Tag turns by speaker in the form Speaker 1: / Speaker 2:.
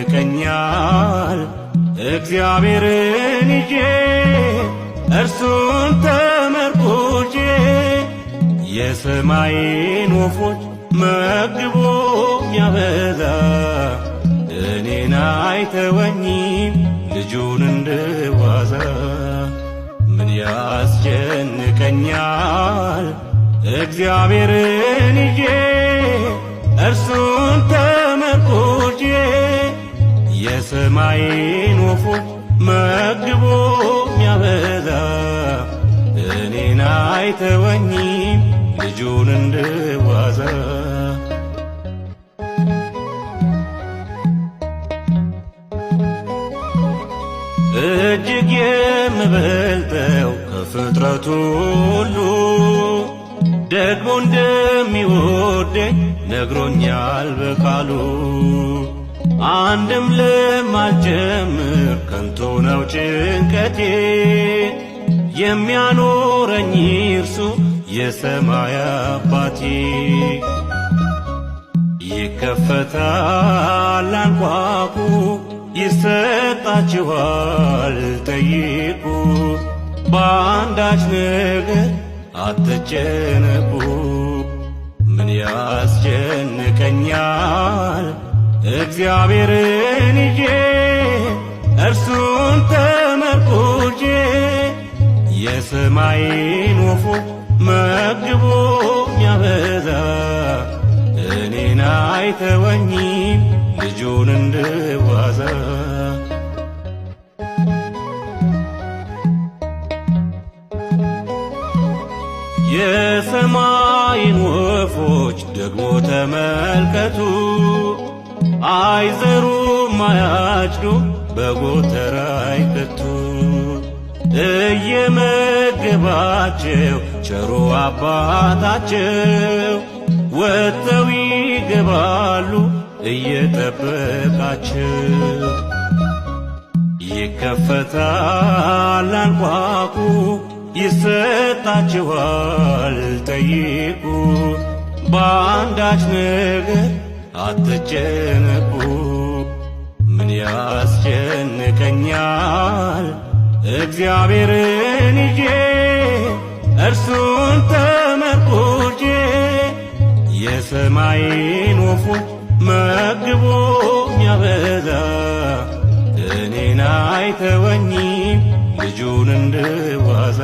Speaker 1: ያስጨንቀኛል እግዚአብሔርን ይዤ እርሱን ተመርኩዤ የሰማይን ወፎች መግቦ ሚያበዛ እኔን አይተወኝም ልጁን እንደዋዛ። ምን ያስጨንቀኛል እግዚአብሔርን ይዤ እርሱን ተመርኩዤ የሰማይን ወፎች መግቦ ሚያበዛ እኔን አይተወኝም ልጁን እንደዋዛ። እጅግ የምበልጠው ከፍጥረቱ ሁሉ ደግሞ እንደሚወደኝ ነግሮኛል በቃሉ። አንድም ለማልጀምር ከንቱ ነው ጭንቀቴ የሚያኖረኝ እርሱ የሰማይ አባቴ። ይከፈታል አንኳኩ ይሰጣችኋል ጠይቁ በአንዳች ነገር አትጨነቁ። ምን ያስጨንቀኛል እግዚአብሔርን ይዤ እርሱን ተመርኩዤ የሰማይን ወፎች መግቦ ሚያበዛ እኔን አይተወኝም ልጁን እንደዋዛ። የሰማይን ወፎች ደግሞ ተመልከቱ አይዘሩም አያጭዱም በጎተራ አይከቱ እየመገባቸው ቸሩ አባታቸው ወጥተው ይገባሉ እየጠበቃቸው። ይከፈታል አንኳኩ ይሰጣችኋል ጠይቁ በአንዳች ነገር አትጨነቁ። ምን ያስጨንቀኛል እግዚአብሔርን ይዤ እርሱን ተመርኩዤ የሰማይን ወፎች መግቦ ሚያበዛ እኔን አይተወኝም ልጁን እንደዋዛ።